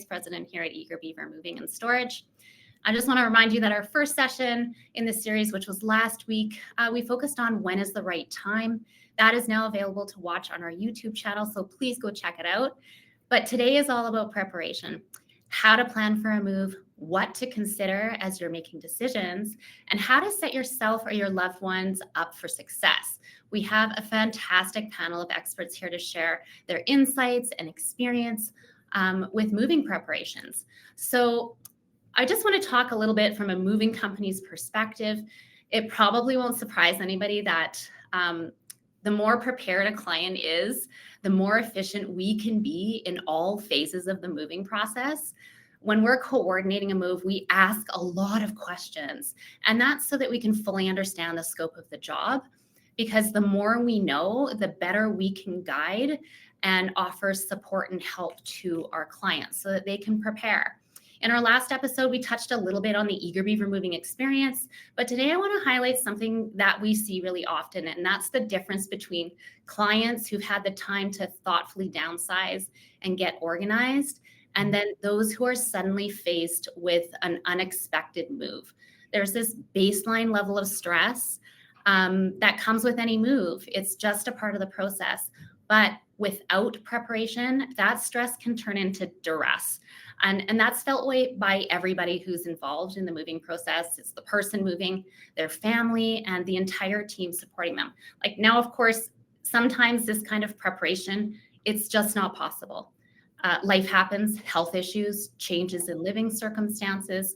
President here at Eager Beaver Moving and Storage. I just want to remind you that our first session in this series, which was last week, we focused on when is the right time. That is now available to watch on our YouTube channel, so please go check it out. But today is all about preparation, how to plan for a move, what to consider as you're making decisions, and how to set yourself or your loved ones up for success. We have a fantastic panel of experts here to share their insights and experience with moving preparations. So I just want to talk a little bit from a moving company's perspective. It probably won't surprise anybody that the more prepared a client is, the more efficient we can be in all phases of the moving process. When we're coordinating a move, we ask a lot of questions, and that's so that we can fully understand the scope of the job, because the more we know, the better we can guide and offer support and help to our clients so that they can prepare. In our last episode, we touched a little bit on the Eager Beaver moving experience, but today I want to highlight something that we see really often, and that's the difference between clients who've had the time to thoughtfully downsize and get organized, and then those who are suddenly faced with an unexpected move. There's this baseline level of stress that comes with any move. It's just a part of the process, but without preparation, that stress can turn into duress. And that's felt by everybody who's involved in the moving process. It's the person moving, their family, and the entire team supporting them. Like now, of course, sometimes this kind of preparation, it's just not possible. Life happens, health issues, changes in living circumstances,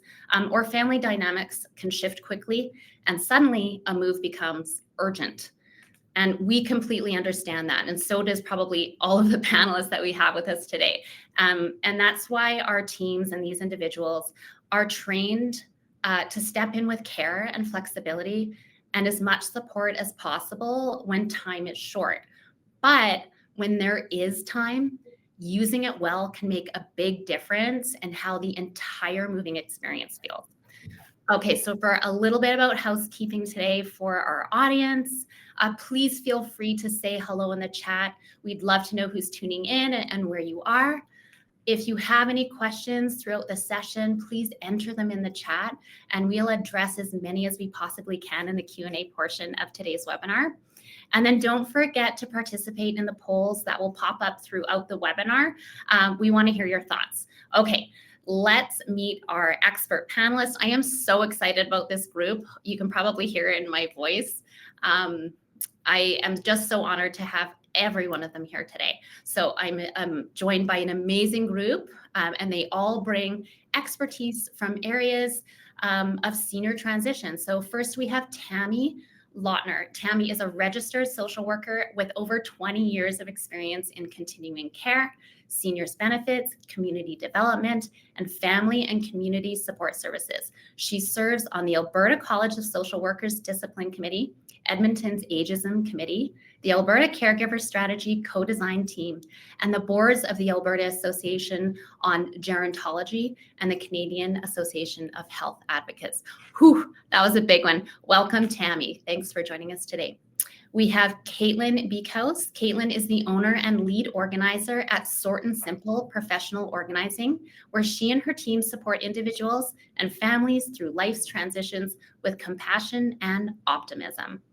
or family dynamics can shift quickly, and suddenly a move becomes urgent. And we completely understand that. And so does probably all of the panelists that we have with us today. And that's why our teams and these individuals are trained to step in with care and flexibility and as much support as possible when time is short. But when there is time, using it well can make a big difference in how the entire moving experience feels. Okay, so for a little bit about housekeeping today for our audience, please feel free to say hello in the chat. We'd love to know who's tuning in and where you are. If you have any questions throughout the session, please enter them in the chat, and we'll address as many as we possibly can in the Q&A portion of today's webinar. And then don't forget to participate in the polls that will pop up throughout the webinar. We want to hear your thoughts. Okay. Let's meet our expert panelists. I am so excited about this group. You can probably hear it in my voice. I am just so honored to have every one of them here today. So I'm joined by an amazing group, and they all bring expertise from areas of senior transition. So first we have Tammy Lautner. Tammy is a registered social worker with over 20 years of experience in continuing care, seniors benefits, community development, and family and community support services. She serves on the Alberta College of Social Workers Discipline Committee, Edmonton's Ageism Committee, the Alberta Caregivers Strategy Co-Design Team, and the boards of the Alberta Association on Gerontology and the Canadian Association of Health Advocates. Whew, that was a big one. Welcome, Tammy. Thanks for joining us today. We have Caitlin Beekhouse. Caitlin is the owner and lead organizer at Sort and Simple Professional Organizing, where she and her team support individuals and families through life's transitions with compassion and optimism.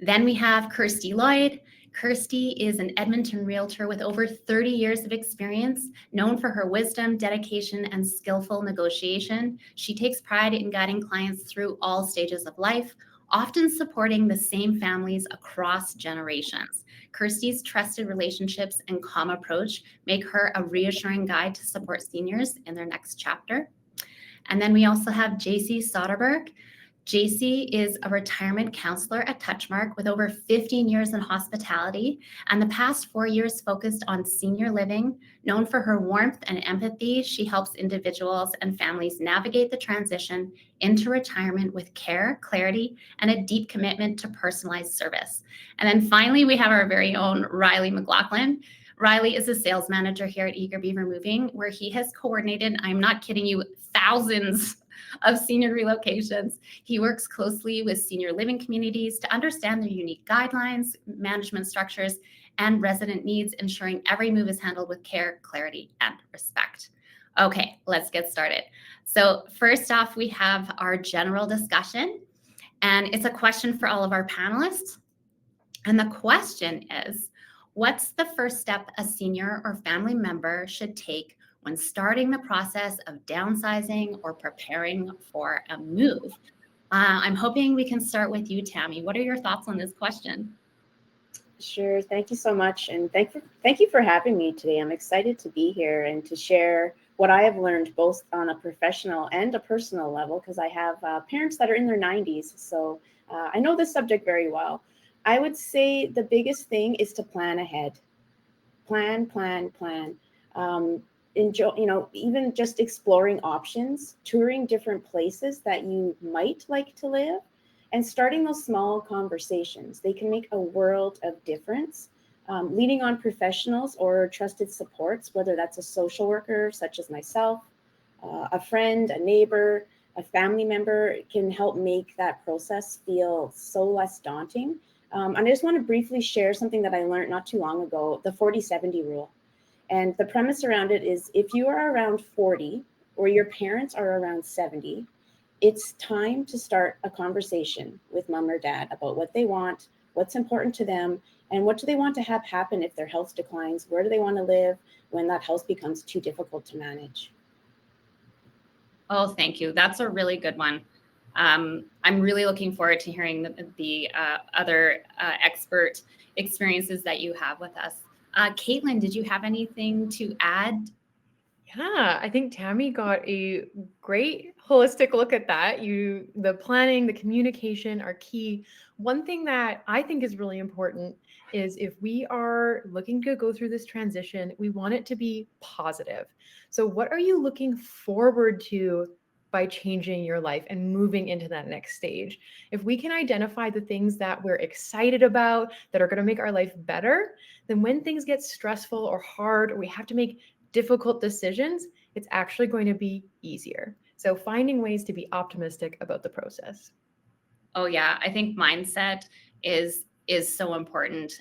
Then we have Kirsty Lloyd. Kirsty is an Edmonton realtor with over 30 years of experience, known for her wisdom, dedication, and skillful negotiation. She takes pride in guiding clients through all stages of life, often supporting the same families across generations. Kirsty's trusted relationships and calm approach make her a reassuring guide to support seniors in their next chapter. And then we also have JC Soderberg. JC is a retirement counselor at Touchmark with over 15 years in hospitality, and the past 4 years focused on senior living. Known for her warmth and empathy, she helps individuals and families navigate the transition into retirement with care, clarity, and a deep commitment to personalized service. And then finally, we have our very own Riley McLaughlin. Riley is a sales manager here at Eager Beaver Moving, where he has coordinated, I'm not kidding you, thousands of senior relocations. He works closely with senior living communities to understand their unique guidelines, management structures, and resident needs, ensuring every move is handled with care, clarity, and respect. Okay, let's get started. So first off, we have our general discussion, and it's a question for all of our panelists. And the question is, what's the first step a senior or family member should take when starting the process of downsizing or preparing for a move? I'm hoping we can start with you, Tammy. What are your thoughts on this question? Sure. Thank you so much. And thank you for having me today. I'm excited to be here and to share what I have learned both on a professional and a personal level, because I have parents that are in their 90s. So I know this subject very well. I would say the biggest thing is to plan ahead. Plan. Enjoy, even just exploring options, touring different places that you might like to live, and starting those small conversations. They can make a world of difference. Leaning on professionals or trusted supports, whether that's a social worker such as myself, a friend, a neighbor, a family member, can help make that process feel so less daunting. And I just want to briefly share something that I learned not too long ago, the 40-70 rule. And the premise around it is, if you are around 40 or your parents are around 70, it's time to start a conversation with mom or dad about what they want, what's important to them, and what do they want to have happen if their health declines? Where do they want to live when that health becomes too difficult to manage? Oh, thank you. That's a really good one. I'm really looking forward to hearing the other expert experiences that you have with us. Caitlin, did you have anything to add? Yeah, I think Tammy got a great holistic look at that. The planning, the communication are key. One thing that I think is really important is, if we are looking to go through this transition, we want it to be positive. So what are you looking forward to by changing your life and moving into that next stage? If we can identify the things that we're excited about, that are going to make our life better, then when things get stressful or hard, or we have to make difficult decisions, it's actually going to be easier. So finding ways to be optimistic about the process. Oh yeah, I think mindset is so important.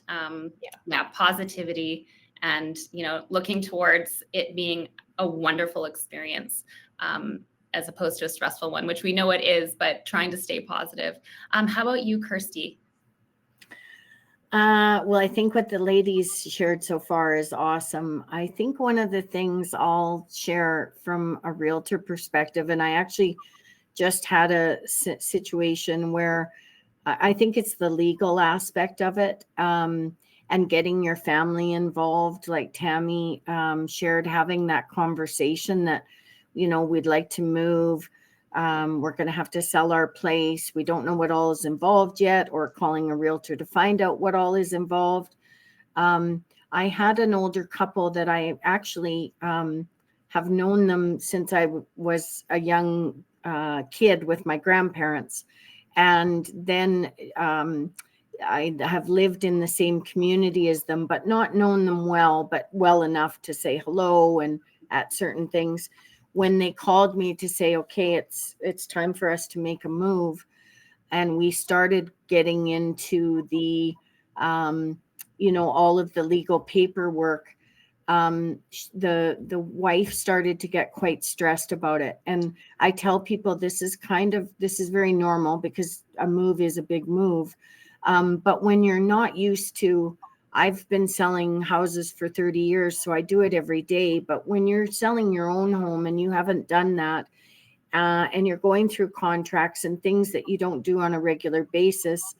Positivity, and looking towards it being a wonderful experience, as opposed to a stressful one, which we know it is, but trying to stay positive. How about you, Kirsty? Well, I think what the ladies shared so far is awesome. I think one of the things I'll share from a realtor perspective, and I actually just had a situation where I think it's the legal aspect of it, and getting your family involved, like Tammy shared, having that conversation that, we'd like to move. We're going to have to sell our place. We don't know what all is involved yet, or calling a realtor to find out what all is involved. I had an older couple that I actually have known them since I was a young kid with my grandparents. And then I have lived in the same community as them, but not known them well, but well enough to say hello and at certain things. When they called me to say, okay, it's time for us to make a move, and we started getting into the, all of the legal paperwork, the wife started to get quite stressed about it. And I tell people this is very normal, because a move is a big move. But when you're not used to, I've been selling houses for 30 years, so I do it every day. But when you're selling your own home and you haven't done that, and you're going through contracts and things that you don't do on a regular basis,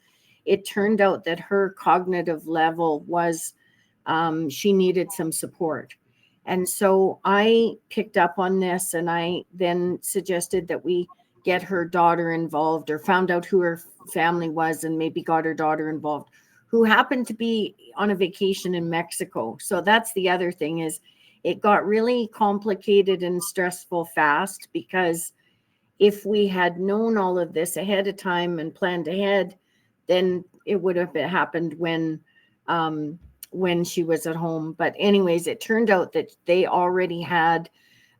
it turned out that her cognitive level was, she needed some support. And so I picked up on this, and I then suggested that we get her daughter involved, or found out who her family was and maybe got her daughter involved, who happened to be on a vacation in Mexico. So that's the other thing, is it got really complicated and stressful fast, because if we had known all of this ahead of time and planned ahead, then it would have happened when she was at home. But anyways, it turned out that they already had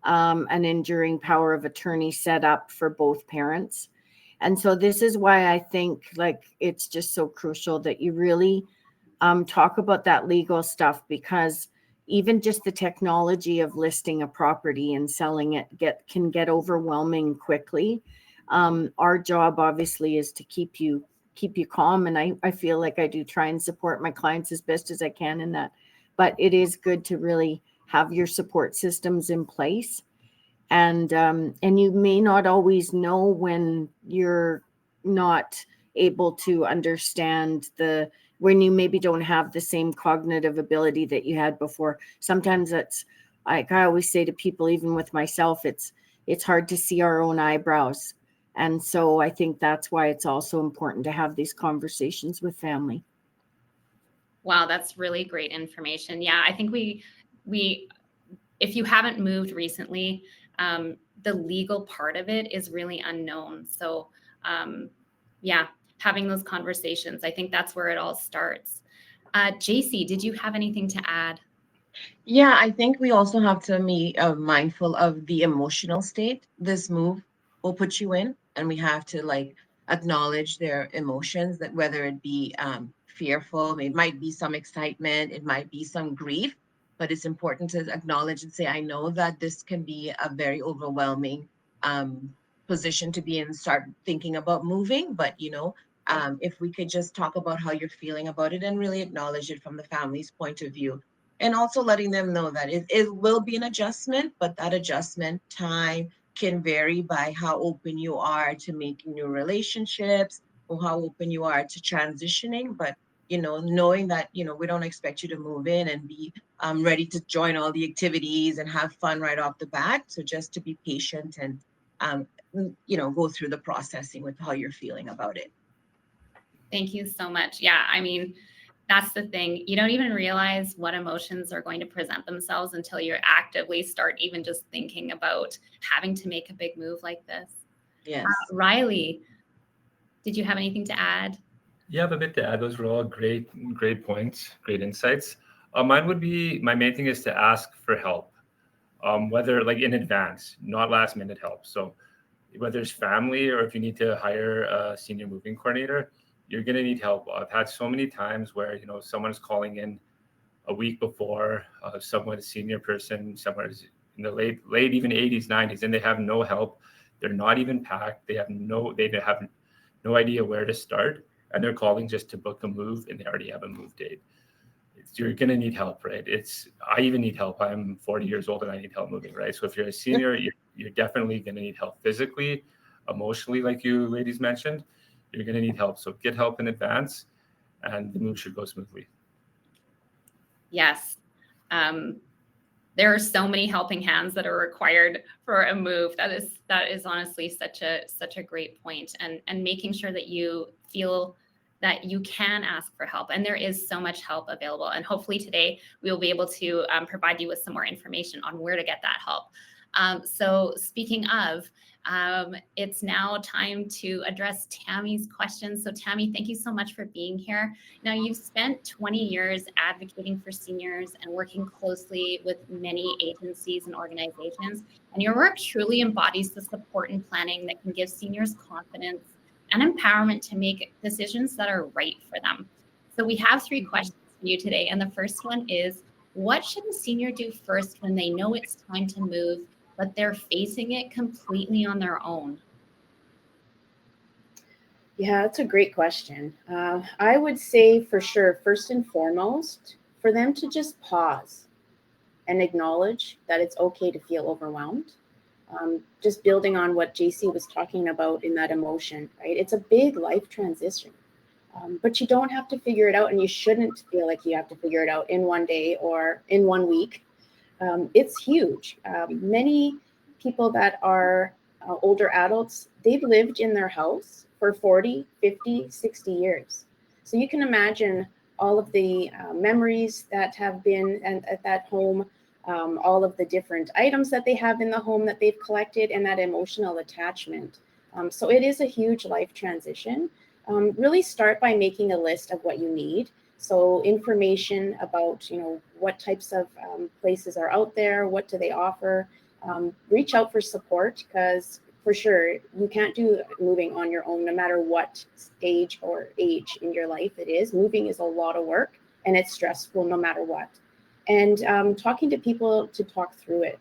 an enduring power of attorney set up for both parents. And so this is why I think, like, it's just so crucial that you really talk about that legal stuff, because even just the technology of listing a property and selling it can get overwhelming quickly. Our job obviously is to keep you calm, and I feel like I do try and support my clients as best as I can in that. But it is good to really have your support systems in place, and you may not always know when you're not able to understand when you maybe don't have the same cognitive ability that you had before. Sometimes that's, like I always say to people, even with myself, it's hard to see our own eyebrows. And so I think that's why it's also important to have these conversations with family. Wow, that's really great information. Yeah, I think we if you haven't moved recently, the legal part of it is really unknown. So yeah, having those conversations, I think that's where it all starts. JC, did you have anything to add? Yeah, I think we also have to be mindful of the emotional state this move will put you in, and we have to like acknowledge their emotions, that whether it be fearful, it might be some excitement, it might be some grief, but it's important to acknowledge and say, I know that this can be a very overwhelming position to be in, start thinking about moving, but if we could just talk about how you're feeling about it and really acknowledge it from the family's point of view. And also letting them know that it will be an adjustment, but that adjustment time can vary by how open you are to making new relationships or how open you are to transitioning. But, knowing that, we don't expect you to move in and be ready to join all the activities and have fun right off the bat. So just to be patient and, go through the processing with how you're feeling about it. Thank you so much. Yeah, I mean, that's the thing. You don't even realize what emotions are going to present themselves until you actively start even just thinking about having to make a big move like this. Yes. Riley, did you have anything to add? Yeah, I have a bit to add. Those were all great points, great insights. Mine would be, my main thing is to ask for help, whether like in advance, not last minute help. So whether it's family or if you need to hire a senior moving coordinator, you're going to need help. I've had so many times where, someone's calling in a week before, someone, a senior person, someone is in the late even 80s, 90s, and they have no help. They're not even packed. They have no idea where to start. And they're calling just to book a move, and they already have a move date. You're going to need help, right? I even need help. I'm 40 years old and I need help moving, right? So if you're a senior, you're definitely going to need help physically, emotionally, like you ladies mentioned. You're going to need help. So get help in advance and the move should go smoothly. Yes. There are so many helping hands that are required for a move. That is honestly such a great point. And making sure that you feel that you can ask for help. And there is so much help available. And hopefully today we will be able to provide you with some more information on where to get that help. So speaking of, it's now time to address Tammy's questions. So Tammy, thank you so much for being here. Now, you've spent 20 years advocating for seniors and working closely with many agencies and organizations. And your work truly embodies the support and planning that can give seniors confidence and empowerment to make decisions that are right for them. So we have 3 questions for you today. And the first one is, what should a senior do first when they know it's time to move, but they're facing it completely on their own? Yeah, that's a great question. I would say for sure, first and foremost, for them to just pause and acknowledge that it's okay to feel overwhelmed. Just building on what JC was talking about in that emotion, right? It's a big life transition, but you don't have to figure it out, and you shouldn't feel like you have to figure it out in one day or in 1 week. It's huge. Many people that are older adults, they've lived in their house for 40, 50, 60 years. So you can imagine all of the memories that have been at that home, all of the different items that they have in the home that they've collected, and that emotional attachment. So it is a huge life transition. Really start by making a list of what you need. So information about, what types of places are out there, what do they offer. Reach out for support, because for sure you can't do moving on your own, no matter what stage or age in your life it is. Moving is a lot of work and it's stressful no matter what. and talking to people to talk through it.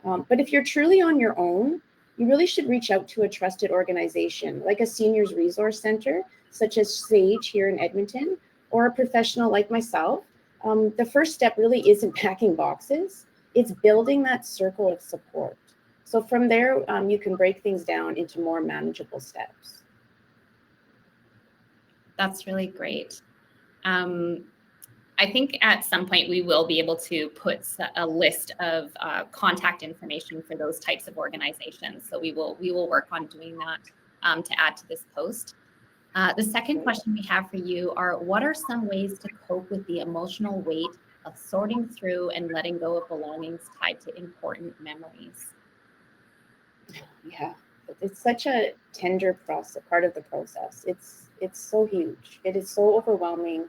But if you're truly on your own, you really should reach out to a trusted organization like a seniors resource center, such as SAGE here in Edmonton, or a professional like myself. The first step really isn't packing boxes, it's building that circle of support. So from there, you can break things down into more manageable steps. That's really great. I think at some point we will be able to put a list of contact information for those types of organizations. So we will work on doing that to add to this post. The second question we have for you are, what are some ways to cope with the emotional weight of sorting through and letting go of belongings tied to important memories? Yeah, it's such a tender process, part of the process. It's so huge. It is so overwhelming.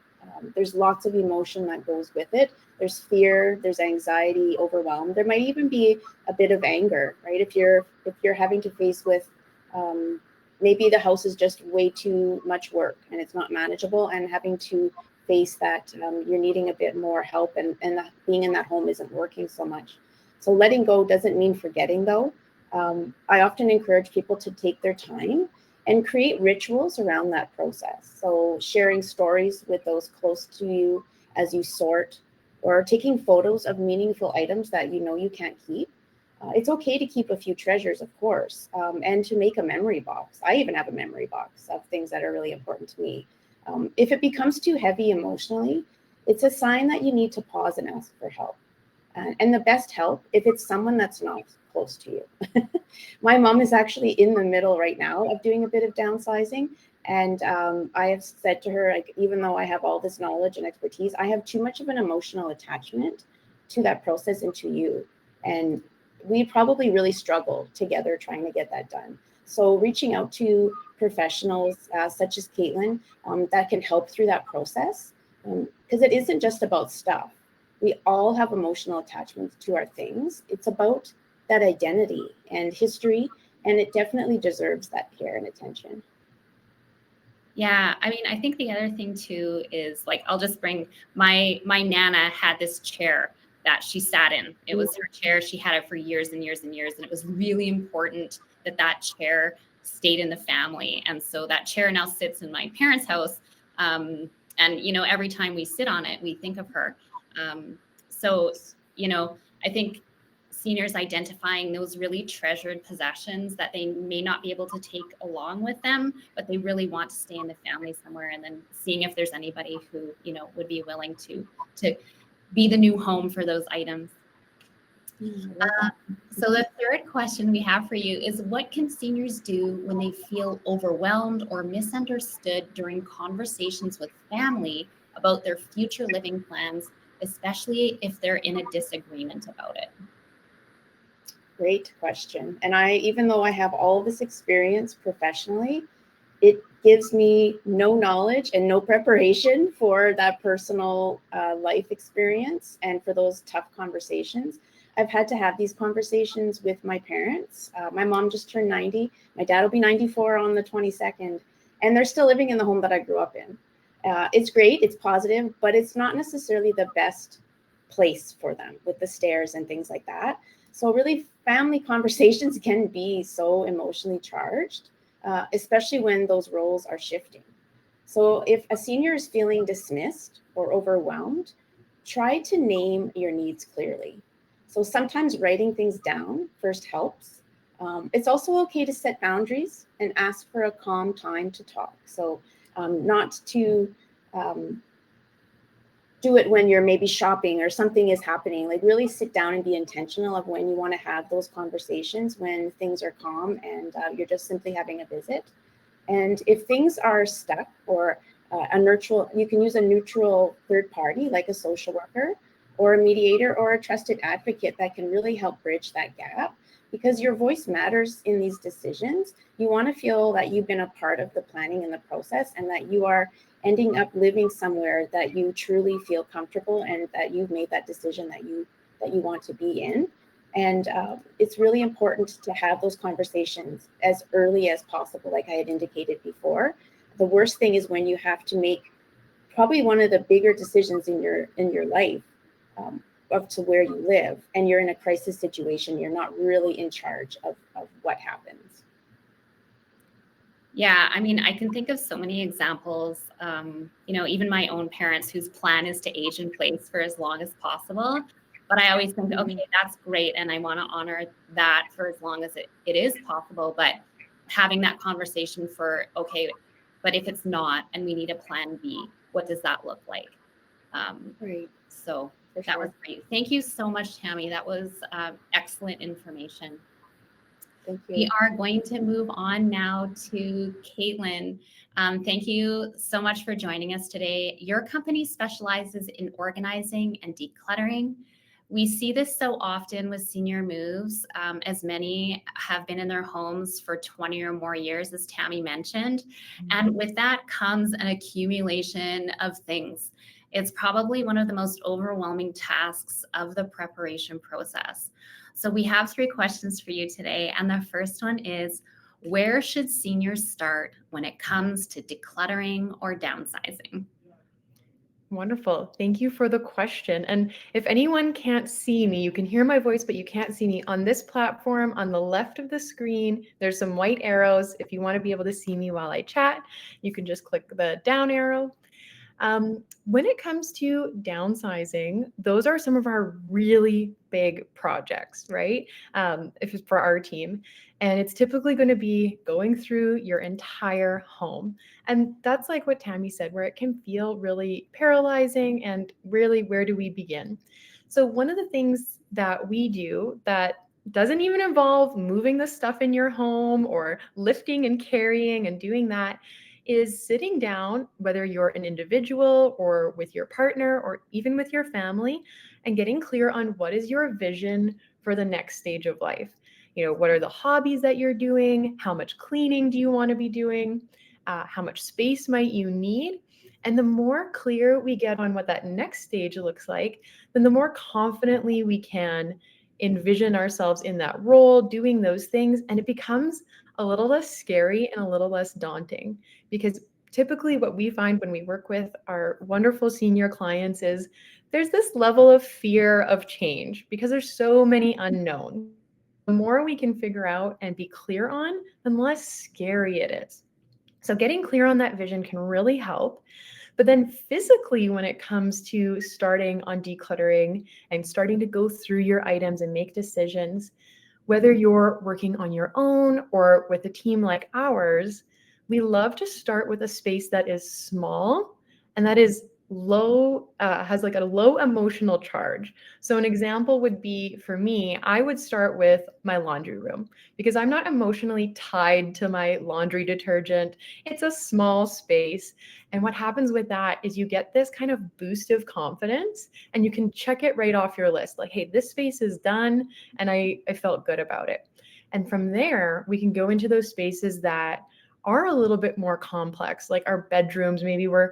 There's lots of emotion that goes with it. There's fear, there's anxiety, overwhelm. There might even be a bit of anger, right? If you're having to face with maybe the house is just way too much work and it's not manageable, and having to face that you're needing a bit more help, and being in that home isn't working so much. So letting go doesn't mean forgetting, though. I often encourage people to take their time and create rituals around that process. So sharing stories with those close to you as you sort, or taking photos of meaningful items that you know you can't keep. It's okay to keep a few treasures, of course, and to make a memory box. I even have a memory box of things that are really important to me. If it becomes too heavy emotionally, it's a sign that you need to pause and ask for help. And the best help, if it's someone that's not close to you. My mom is actually in the middle right now of doing a bit of downsizing. And I have said to her, like, even though I have all this knowledge and expertise, I have too much of an emotional attachment to that process and to you. And we probably really struggle together trying to get that done. So reaching out to professionals such as Caitlin that can help through that process, because it isn't just about stuff. We all have emotional attachments to our things. It's about that identity and history, and it definitely deserves that care and attention. Yeah, I mean, I think the other thing too is, like, I'll just bring my Nana had this chair that she sat in. It was her chair. She had it for years and years and years, and it was really important that that chair stayed in the family. And so that chair now sits in my parents' house. And, you know, every time we sit on it, we think of her. So, you know, I think seniors identifying those really treasured possessions that they may not be able to take along with them, but they really want to stay in the family somewhere, and then seeing if there's anybody who, you know, would be willing to be the new home for those items. So the third question we have for you is, what can seniors do when they feel overwhelmed or misunderstood during conversations with family about their future living plans, especially if they're in a disagreement about it? Great question. And even though I have all this experience professionally, it gives me no knowledge and no preparation for that personal life experience and for those tough conversations. I've had to have these conversations with my parents. My mom just turned 90. My dad will be 94 on the 22nd, and they're still living in the home that I grew up in. It's great, it's positive, but it's not necessarily the best place for them with the stairs and things like that. So really, family conversations can be so emotionally charged, especially when those roles are shifting. So if a senior is feeling dismissed or overwhelmed, try to name your needs clearly. So sometimes writing things down first helps. It's also okay to set boundaries and ask for a calm time to talk. So not to do it when you're maybe shopping or something is happening. Like, really sit down and be intentional of when you want to have those conversations, when things are calm and you're just simply having a visit. And if things are stuck, or you can use a neutral third party like a social worker or a mediator or a trusted advocate that can really help bridge that gap, because your voice matters in these decisions. You want to feel that you've been a part of the planning and the process, and that you are ending up living somewhere that you truly feel comfortable, and that you've made that decision that you want to be in. And it's really important to have those conversations as early as possible, like I had indicated before. The worst thing is when you have to make probably one of the bigger decisions in your life, of to where you live and you're in a crisis situation, you're not really in charge of what happens. Yeah, I mean, I can think of so many examples, even my own parents whose plan is to age in place for as long as possible. But I always think, okay, that's great. And I want to honor that for as long as it is possible. But having that conversation for, okay, but if it's not, and we need a plan B, what does that look like? Right. So For that sure. was great. Thank you so much, Tammy. That was excellent information. Thank you. We are going to move on now to Caitlin. Thank you so much for joining us today. Your company specializes in organizing and decluttering. We see this so often with senior moves, as many have been in their homes for 20 or more years, as Tammy mentioned. And with that comes an accumulation of things. It's probably one of the most overwhelming tasks of the preparation process. So we have 3 questions for you today. And the first one is, where should seniors start when it comes to decluttering or downsizing? Wonderful. Thank you for the question. And if anyone can't see me, you can hear my voice, but you can't see me on this platform on the left of the screen. There's some white arrows. If you want to be able to see me while I chat, you can just click the down arrow. When it comes to downsizing, those are some of our really big projects, right? If it's for our team. And it's typically going to be going through your entire home. And that's like what Tammy said, where it can feel really paralyzing and really, where do we begin? So one of the things that we do that doesn't even involve moving the stuff in your home or lifting and carrying and doing that is sitting down, whether you're an individual or with your partner or even with your family, and getting clear on what is your vision for the next stage of life. What are the hobbies that you're doing? How much cleaning do you want to be doing? How much space might you need? And the more clear we get on what that next stage looks like, then the more confidently we can envision ourselves in that role, doing those things. And it becomes a little less scary and a little less daunting, because typically what we find when we work with our wonderful senior clients is there's this level of fear of change because there's so many unknowns. The more we can figure out and be clear on, the less scary it is. So getting clear on that vision can really help. But then physically, when it comes to starting on decluttering and starting to go through your items and make decisions, whether you're working on your own or with a team like ours, we love to start with a space that is small and that is low, has like a low emotional charge. So an example would be, for me, I would start with my laundry room because I'm not emotionally tied to my laundry detergent. It's a small space. And what happens with that is you get this kind of boost of confidence and you can check it right off your list. Like, hey, this space is done and I felt good about it. And from there, we can go into those spaces that are a little bit more complex, like our bedrooms. Maybe we're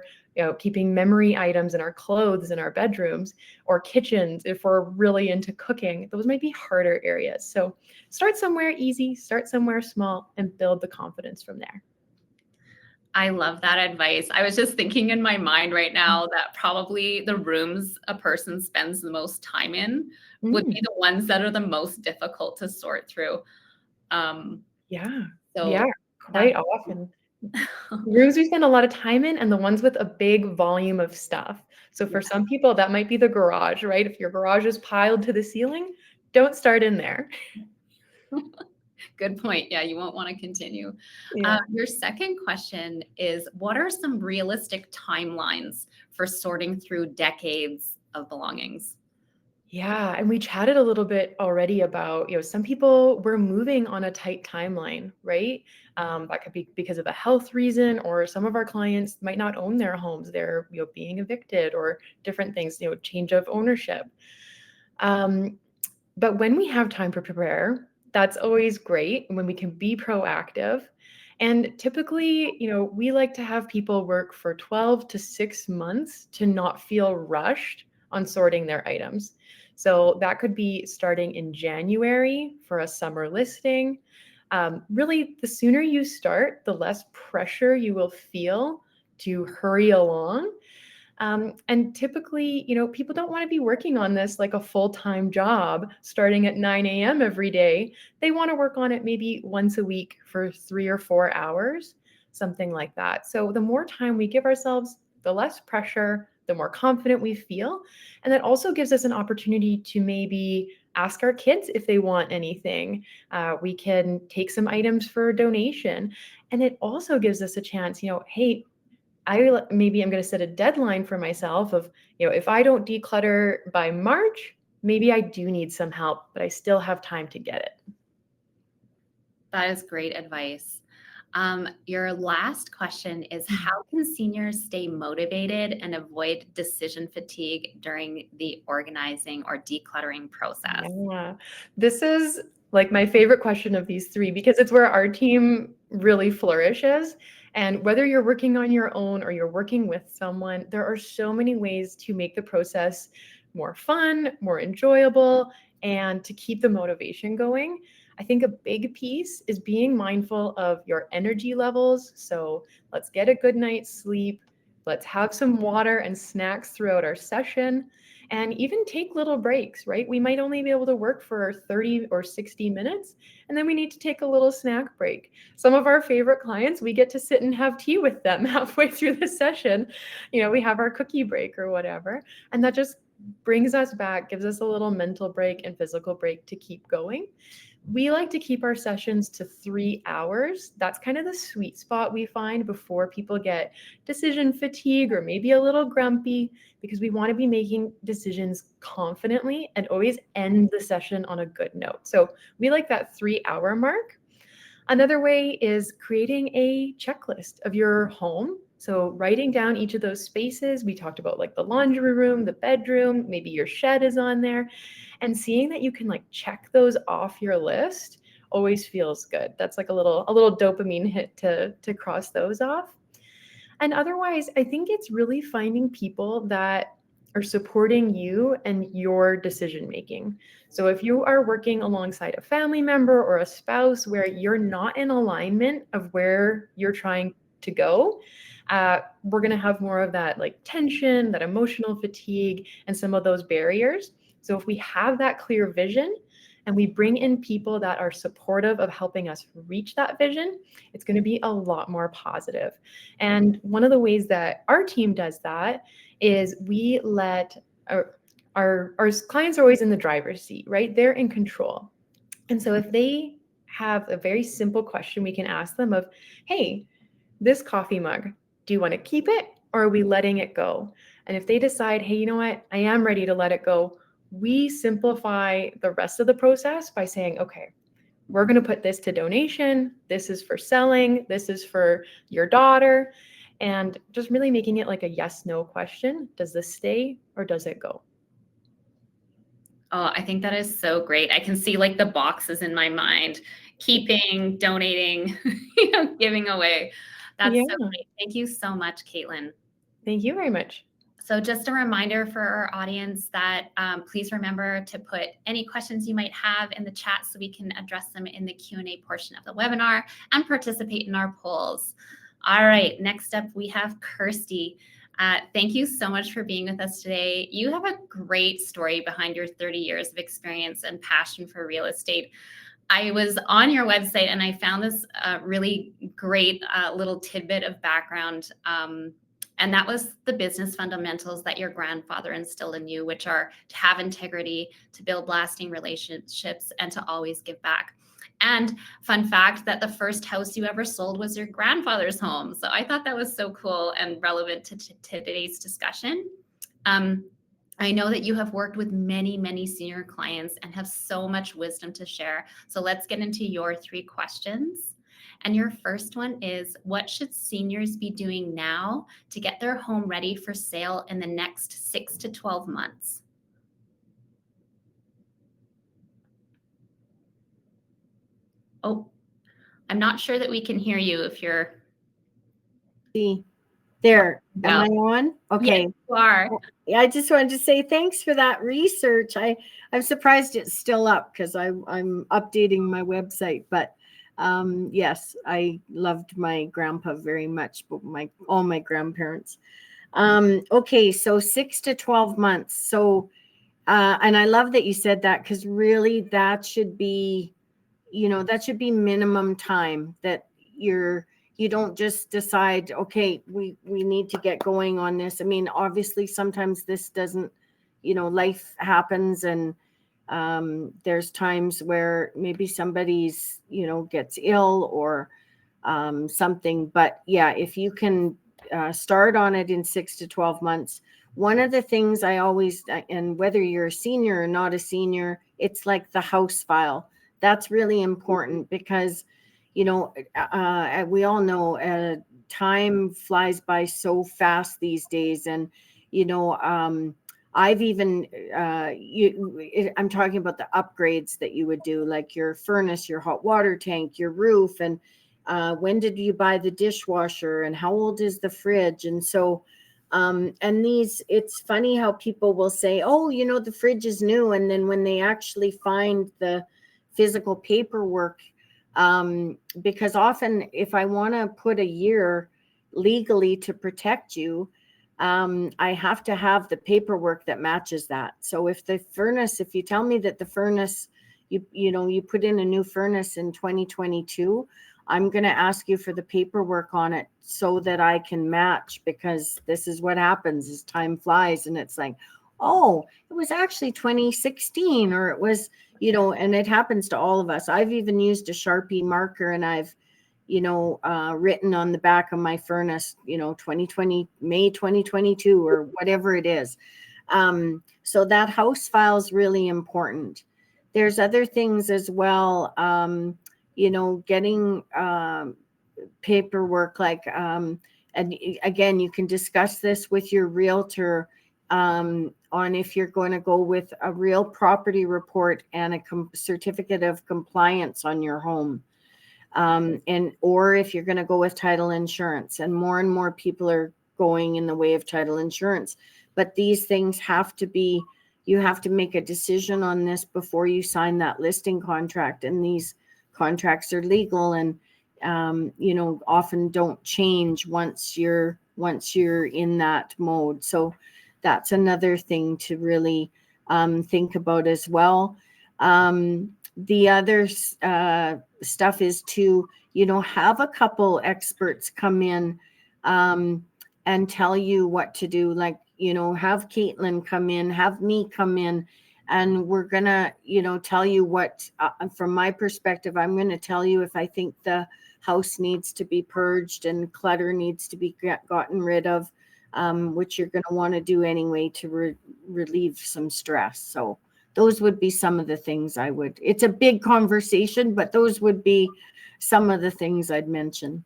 keeping memory items in our clothes in our bedrooms, or kitchens if we're really into cooking. Those might be harder areas. So start somewhere easy, start somewhere small, and build the confidence from there. I love that advice. I was just thinking in my mind right now that probably the rooms a person spends the most time in would be the ones that are the most difficult to sort through. Yeah, So quite often. Rooms we spend a lot of time in and the ones with a big volume of stuff. So for some people, that might be the garage, right? If your garage is piled to the ceiling, don't start in there. Good point. Yeah, you won't want to continue. Yeah. Your second question is, what are some realistic timelines for sorting through decades of belongings? Yeah, and we chatted a little bit already about, some people were moving on a tight timeline, right? That could be because of a health reason, or some of our clients might not own their homes. They're, being evicted or different things, change of ownership. But when we have time to prepare, that's always great when we can be proactive. And typically, we like to have people work for 12 to 6 months to not feel rushed on sorting their items. So that could be starting in January for a summer listing. Really, the sooner you start, the less pressure you will feel to hurry along. And typically, people don't want to be working on this like a full-time job starting at 9 a.m. every day. They want to work on it maybe once a week for 3 or 4 hours, something like that. So the more time we give ourselves, the less pressure, the more confident we feel. And that also gives us an opportunity to maybe ask our kids if they want anything. We can take some items for donation. And it also gives us a chance, hey, maybe I'm going to set a deadline for myself of, if I don't declutter by March, maybe I do need some help, but I still have time to get it. That is great advice. Your last question is, how can seniors stay motivated and avoid decision fatigue during the organizing or decluttering process? Yeah, this is like my favorite question of these three, because it's where our team really flourishes. And whether you're working on your own or you're working with someone, there are so many ways to make the process more fun, more enjoyable, and to keep the motivation going. I think a big piece is being mindful of your energy levels. So let's get a good night's sleep. Let's have some water and snacks throughout our session, and even take little breaks, right? We might only be able to work for 30 or 60 minutes, and then we need to take a little snack break. Some of our favorite clients, we get to sit and have tea with them halfway through the session. We have our cookie break or whatever, and that just brings us back, gives us a little mental break and physical break to keep going. We like to keep our sessions to 3 hours. That's kind of the sweet spot we find before people get decision fatigue or maybe a little grumpy, because we want to be making decisions confidently and always end the session on a good note. So we like that 3-hour mark. Another way is creating a checklist of your home. So writing down each of those spaces. We talked about like the laundry room, the bedroom, maybe your shed is on there. And seeing that you can like check those off your list always feels good. That's like a little dopamine hit to cross those off. And otherwise, I think it's really finding people that are supporting you and your decision making. So if you are working alongside a family member or a spouse where you're not in alignment of where you're trying to go, we're going to have more of that like tension, that emotional fatigue, and some of those barriers. So if we have that clear vision and we bring in people that are supportive of helping us reach that vision, it's going to be a lot more positive. And one of the ways that our team does that is we let our clients are always in the driver's seat, right? They're in control. And so if they have a very simple question, we can ask them of, hey, this coffee mug, do you want to keep it or are we letting it go? And if they decide, hey, you know what, I am ready to let it go, we simplify the rest of the process by saying, okay, we're going to put this to donation. This is for selling. This is for your daughter. And just really making it like a yes, no question. Does this stay or does it go? Oh, I think that is so great. I can see like the boxes in my mind, keeping, donating, giving away. That's so great. Thank you so much, Caitlin. Thank you very much. So just a reminder for our audience that please remember to put any questions you might have in the chat so we can address them in the Q&A portion of the webinar and participate in our polls. All right, next up we have Kirsty. Thank you so much for being with us today. You have a great story behind your 30 years of experience and passion for real estate. I was on your website and I found this really great little tidbit of background. And that was the business fundamentals that your grandfather instilled in you, which are to have integrity, to build lasting relationships, and to always give back. And fun fact that the first house you ever sold was your grandfather's home. So I thought that was so cool and relevant to today's discussion. I know that you have worked with many, many senior clients and have so much wisdom to share. So let's get into your 3 questions. And your first one is, what should seniors be doing now to get their home ready for sale in the next 6 to 12 months? Oh, I'm not sure that we can hear you if you're... There, am I on? Okay. Yes, you are. I just wanted to say thanks for that research. I'm surprised it's still up because I'm updating my website, but yes, I loved my grandpa very much, but all my grandparents. Okay, so 6 to 12 months. So, and I love that you said that, because really that should be, that should be minimum time that you don't just decide, okay, we need to get going on this. I mean, obviously sometimes this doesn't, life happens, and there's times where maybe somebody's, gets ill or something. But yeah, if you can start on it in 6 to 12 months. One of the things I always, and whether you're a senior or not a senior, it's like the house file. That's really important, because, we all know time flies by so fast these days. And, I've even, I'm talking about the upgrades that you would do, like your furnace, your hot water tank, your roof, and when did you buy the dishwasher, and how old is the fridge? And so, and it's funny how people will say, oh, the fridge is new. And then when they actually find the physical paperwork, because often if I want to put a year legally to protect you, I have to have the paperwork that matches that. So if you tell me that the furnace, you put in a new furnace in 2022, I'm going to ask you for the paperwork on it so that I can match, because this is what happens as time flies. And it's like, oh, it was actually 2016, or it was, and it happens to all of us. I've even used a Sharpie marker, and I've, written on the back of my furnace, 2020, May 2022, or whatever it is. So that house file is really important. There's other things as well. Getting paperwork, like, and again, you can discuss this with your realtor on if you're going to go with a real property report and a certificate of compliance on your home. Or if you're going to go with title insurance, and more people are going in the way of title insurance. But these things you have to make a decision on this before you sign that listing contract. And these contracts are legal, and often don't change once you're in that mode. So that's another thing to really think about as well. The other stuff is to have a couple experts come in and tell you what to do. Like, have Caitlin come in, have me come in, and we're gonna, tell you what, from my perspective, I'm gonna tell you if I think the house needs to be purged and clutter needs to be gotten rid of, which you're gonna want to do anyway to relieve some stress. So those would be some of the things it's a big conversation, but those would be some of the things I'd mention.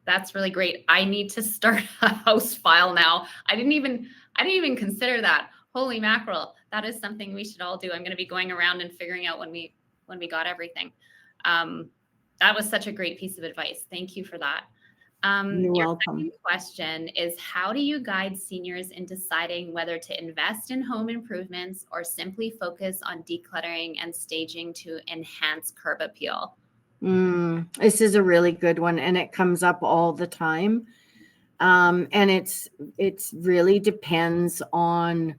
That's really great. I need to start a house file now. I didn't even consider that. Holy mackerel. That is something we should all do. I'm going to be going around and figuring out when we got everything. That was such a great piece of advice. Thank you for that. You're welcome. Second question is, how do you guide seniors in deciding whether to invest in home improvements or simply focus on decluttering and staging to enhance curb appeal? This is a really good one, and it comes up all the time. And it's really depends on,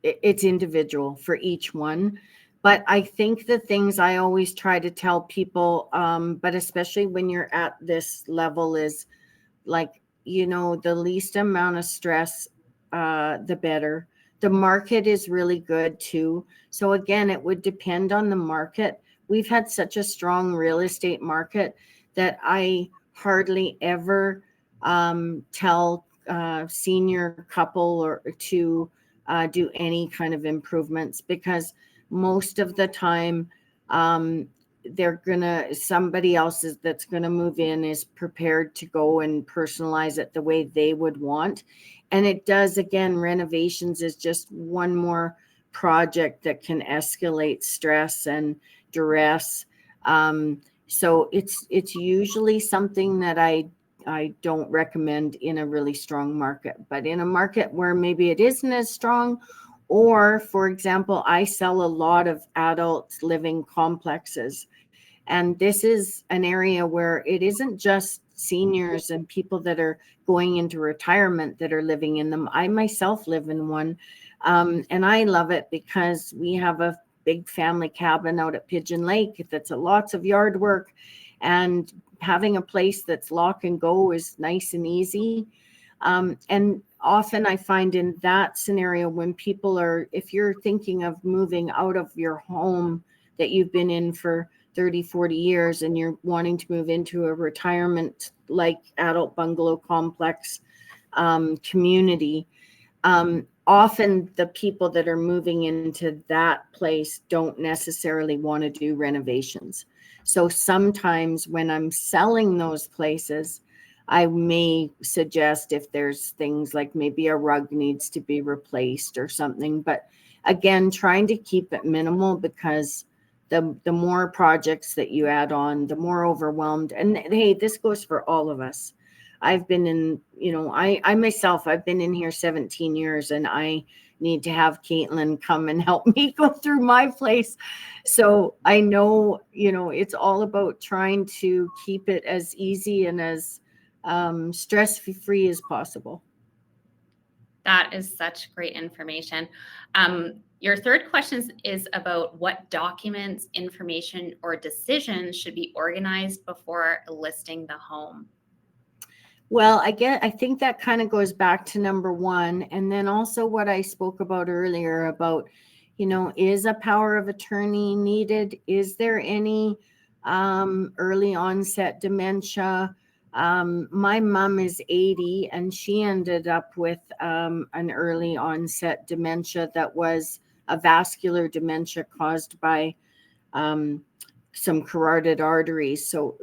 it's individual for each one. But I think the things I always try to tell people, but especially when you're at this level, is like, the least amount of stress, the better. The market is really good too. So again, it would depend on the market. We've had such a strong real estate market that I hardly ever tell senior couple or to do any kind of improvements, because most of the time somebody else that's gonna move in is prepared to go and personalize it the way they would want. And it does, again, renovations is just one more project that can escalate stress and duress. So it's usually something that I don't recommend in a really strong market. But in a market where maybe it isn't as strong, or for example, I sell a lot of adult living complexes, and this is an area where it isn't just seniors and people that are going into retirement that are living in them. I myself live in one, and I love it because we have a big family cabin out at Pigeon Lake that's lots of yard work, and having a place that's lock and go is nice and easy. And often I find in that scenario, when people are, if you're thinking of moving out of your home that you've been in for 30, 40 years, and you're wanting to move into a retirement like adult bungalow complex community, often the people that are moving into that place don't necessarily want to do renovations. So sometimes when I'm selling those places, I may suggest if there's things like maybe a rug needs to be replaced or something. But again, trying to keep it minimal, because the more projects that you add on, the more overwhelmed. And hey, this goes for all of us. I've been in, I myself, I've been in here 17 years, and I need to have Caitlin come and help me go through my place. So I know, it's all about trying to keep it as easy and as stress-free as possible. That is such great information. Your third question is about what documents, information, or decisions should be organized before listing the home. Well, I think that kind of goes back to number one. And then also what I spoke about earlier about, is a power of attorney needed? Is there any early onset dementia? My mom is 80, and she ended up with an early onset dementia that was a vascular dementia caused by some carotid arteries. So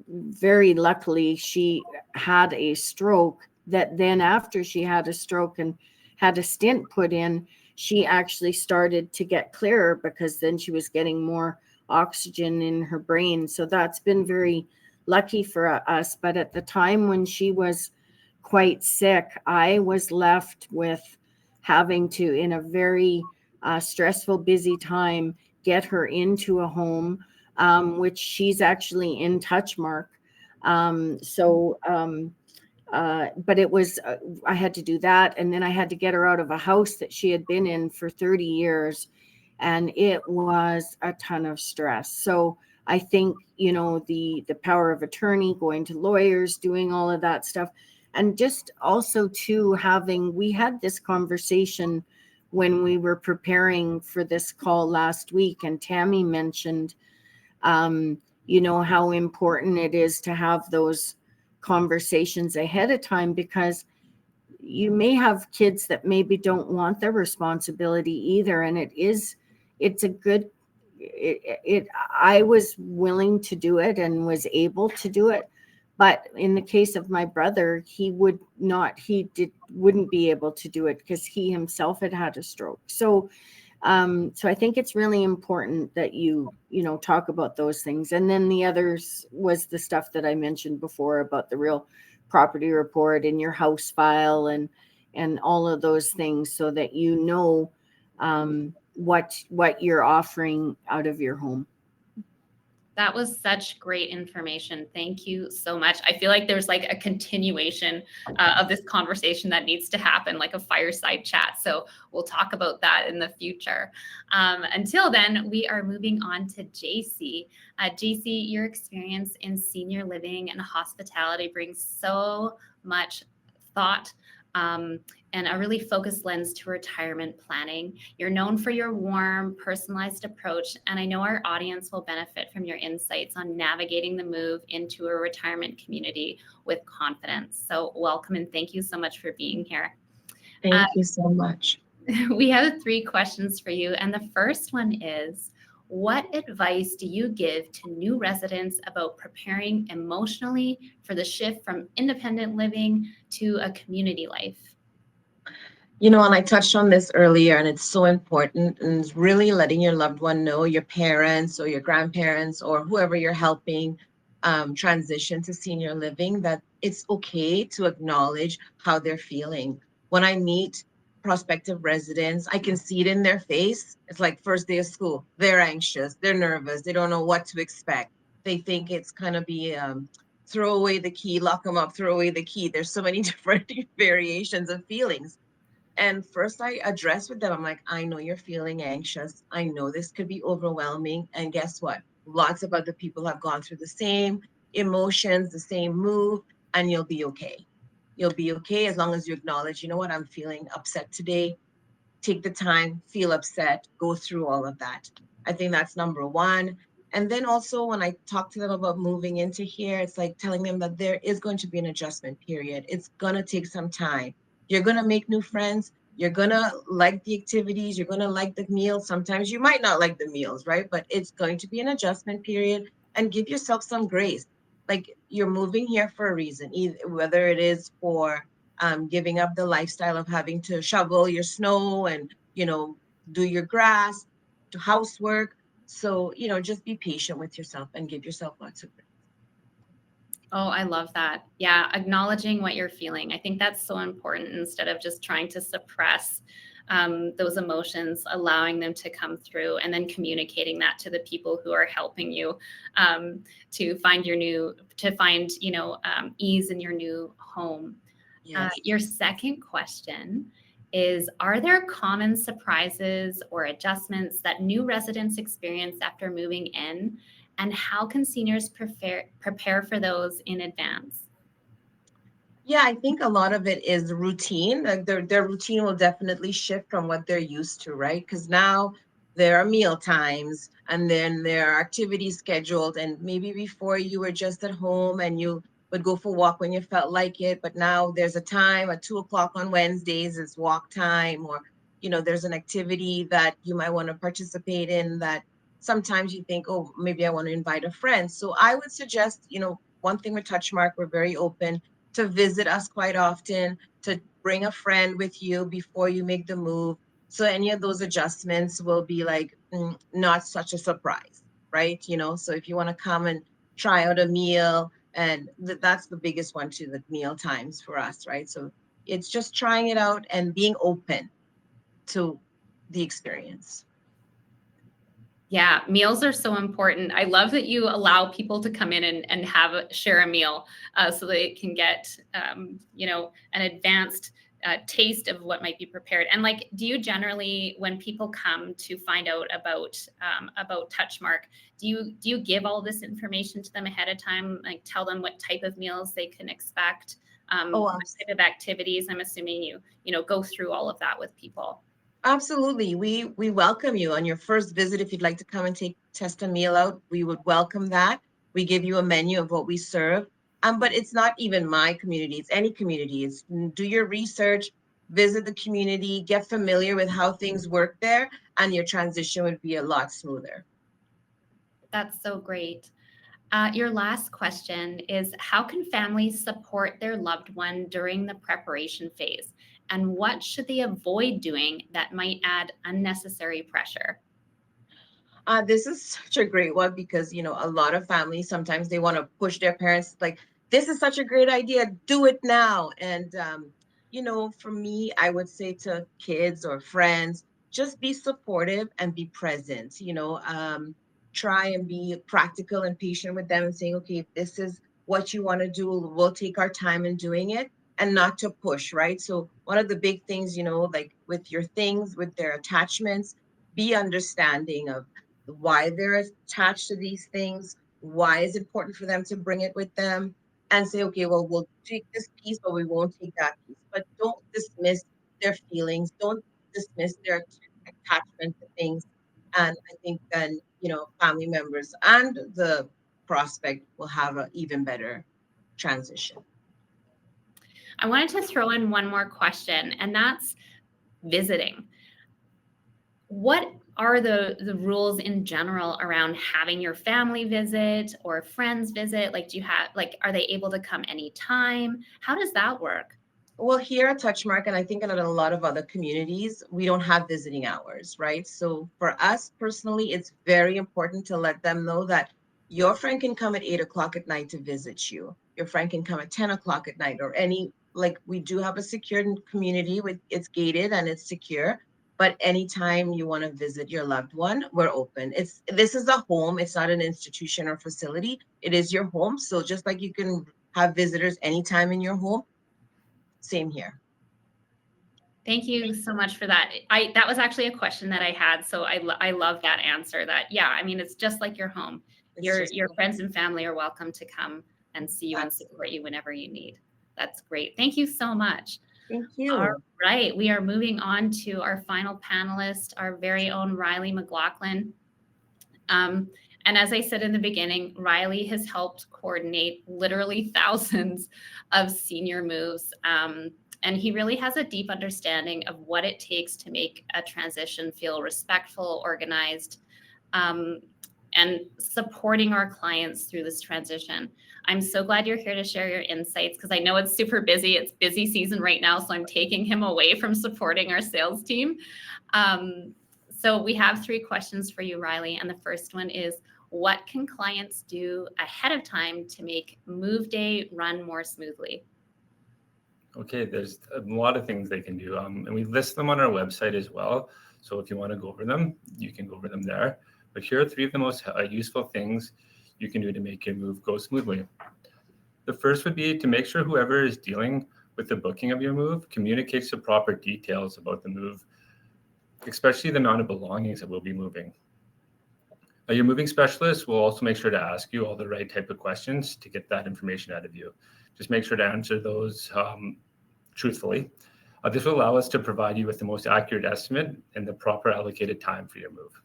very luckily, she had a stroke that then after she had a stroke and had a stent put in, she actually started to get clearer, because then she was getting more oxygen in her brain. So that's been very lucky for us. But at the time when she was quite sick, I was left with having to, in a very stressful, busy time, get her into a home, which she's actually in Touchmark. But it was, I had to do that. And then I had to get her out of a house that she had been in for 30 years. And it was a ton of stress. So I think, the power of attorney, going to lawyers, doing all of that stuff. And just also too, we had this conversation when we were preparing for this call last week, and Tammy mentioned, how important it is to have those conversations ahead of time, because you may have kids that maybe don't want the responsibility either. And I was willing to do it and was able to do it. But in the case of my brother, he wouldn't be able to do it because he himself had a stroke. So I think it's really important that you talk about those things. And then the others was the stuff that I mentioned before about the real property report and your house file and all of those things, so that what you're offering out of your home. That was such great information. Thank you so much. I feel like there's like a continuation of this conversation that needs to happen, like a fireside chat. So we'll talk about that in the future. Until then, we are moving on to JC. JC, your experience in senior living and hospitality brings so much thought and a really focused lens to retirement planning. You're known for your warm, personalized approach, and I know our audience will benefit from your insights on navigating the move into a retirement community with confidence. So welcome, and thank you so much for being here. Thank you so much. We have 3 questions for you, and the first one is, what advice do you give to new residents about preparing emotionally for the shift from independent living to a community life? And I touched on this earlier, and it's so important, and it's really letting your loved one know, your parents or your grandparents or whoever you're helping transition to senior living, that it's okay to acknowledge how they're feeling. When I meet prospective residents, I can see it in their face. It's like first day of school. They're anxious. They're nervous. They don't know what to expect. They think it's going to be throw away the key, lock them up, throw away the key. There's so many different variations of feelings. And first I address with them, I'm like, I know you're feeling anxious. I know this could be overwhelming. And guess what? Lots of other people have gone through the same emotions, the same move, and you'll be okay. You'll be okay as long as you acknowledge, you know what, I'm feeling upset today. Take the time, feel upset, go through all of that. I think that's number one. And then also when I talk to them about moving into here, it's like telling them that there is going to be an adjustment period. It's going to take some time. You're going to make new friends. You're going to like the activities. You're going to like the meals. Sometimes you might not like the meals, right? But it's going to be an adjustment period, and give yourself some grace. Like, you're moving here for a reason, either, whether it is for giving up the lifestyle of having to shovel your snow and, do your grass, do housework. So, just be patient with yourself and give yourself lots of grace. Oh, I love that. Yeah, acknowledging what you're feeling. I think that's so important instead of just trying to suppress those emotions, allowing them to come through, and then communicating that to the people who are helping you to find ease in your new home. Yes. Your second question is, are there common surprises or adjustments that new residents experience after moving in? And how can seniors prepare for those in advance? Yeah, I think a lot of it is routine. Like, their routine will definitely shift from what they're used to, right? Because now there are meal times, and then there are activities scheduled. And maybe before you were just at home and you would go for a walk when you felt like it. But now there's a time at 2 o'clock on Wednesdays is walk time, or, there's an activity that you might want to participate in that sometimes you think, oh, maybe I want to invite a friend. So I would suggest, one thing with Touchmark, we're very open to visit us quite often, to bring a friend with you before you make the move. So any of those adjustments will be like not such a surprise, right? So if you want to come and try out a meal, and that's the biggest one too, the meal times for us, right? So it's just trying it out and being open to the experience. Yeah, meals are so important. I love that you allow people to come in and share a meal so they can get, an advanced taste of what might be prepared. And like, do you generally, when people come to find out about Touchmark, do you give all this information to them ahead of time? Like, tell them what type of meals they can expect, what type of activities? I'm assuming you go through all of that with people. Absolutely. We welcome you on your first visit. If you'd like to come and test a meal out, we would welcome that. We give you a menu of what we serve. But it's not even my community, it's any community. It's do your research, visit the community, get familiar with how things work there, and your transition would be a lot smoother. That's so great. Your last question is, how can families support their loved one during the preparation phase? And what should they avoid doing that might add unnecessary pressure? This is such a great one because, a lot of families, sometimes they want to push their parents, like, this is such a great idea, do it now. And, for me, I would say to kids or friends, just be supportive and be present, try and be practical and patient with them and saying, okay, if this is what you want to do, we'll take our time in doing it, and not to push, right? So one of the big things, like with your things, with their attachments, be understanding of why they're attached to these things, why it's important for them to bring it with them, and say, okay, well, we'll take this piece, but we won't take that piece. But don't dismiss their feelings, don't dismiss their attachment to things. And I think then, family members and the prospect will have an even better transition. I wanted to throw in one more question, and that's visiting. What are the rules in general around having your family visit or friends visit? Like, are they able to come anytime? How does that work? Well, here at Touchmark, and I think in a lot of other communities, we don't have visiting hours, right? So for us personally, it's very important to let them know that your friend can come at 8 o'clock at night to visit you. Your friend can come at 10 o'clock at night, or we do have a secured community with, it's gated and it's secure. But anytime you want to visit your loved one, we're open. This is a home. It's not an institution or facility. It is your home. So just like you can have visitors anytime in your home, same here. Thank you so much for that. That was actually a question that I had, so I love that answer. That, yeah, I mean, it's just like your home. Your friends and family are welcome to come and see you and support you whenever you need. That's great. Thank you so much. Thank you. All right, we are moving on to our final panelist, our very own Riley McLaughlin. And as I said in the beginning, Riley has helped coordinate literally thousands of senior moves. And he really has a deep understanding of what it takes to make a transition feel respectful, organized, and supporting our clients through this transition. I'm so glad you're here to share your insights, because I know it's super busy. It's busy season right now, so I'm taking him away from supporting our sales team. So we have 3 questions for you, Riley. And the first one is, what can clients do ahead of time to make move day run more smoothly? Okay, there's a lot of things they can do, and we list them on our website as well. So if you want to go over them, you can go over them there. But here are 3 of the most useful things you can do to make your move go smoothly. The first would be to make sure whoever is dealing with the booking of your move communicates the proper details about the move, especially the amount of belongings that will be moving. Your moving specialist will also make sure to ask you all the right type of questions to get that information out of you. Just make sure to answer those truthfully. This will allow us to provide you with the most accurate estimate and the proper allocated time for your move.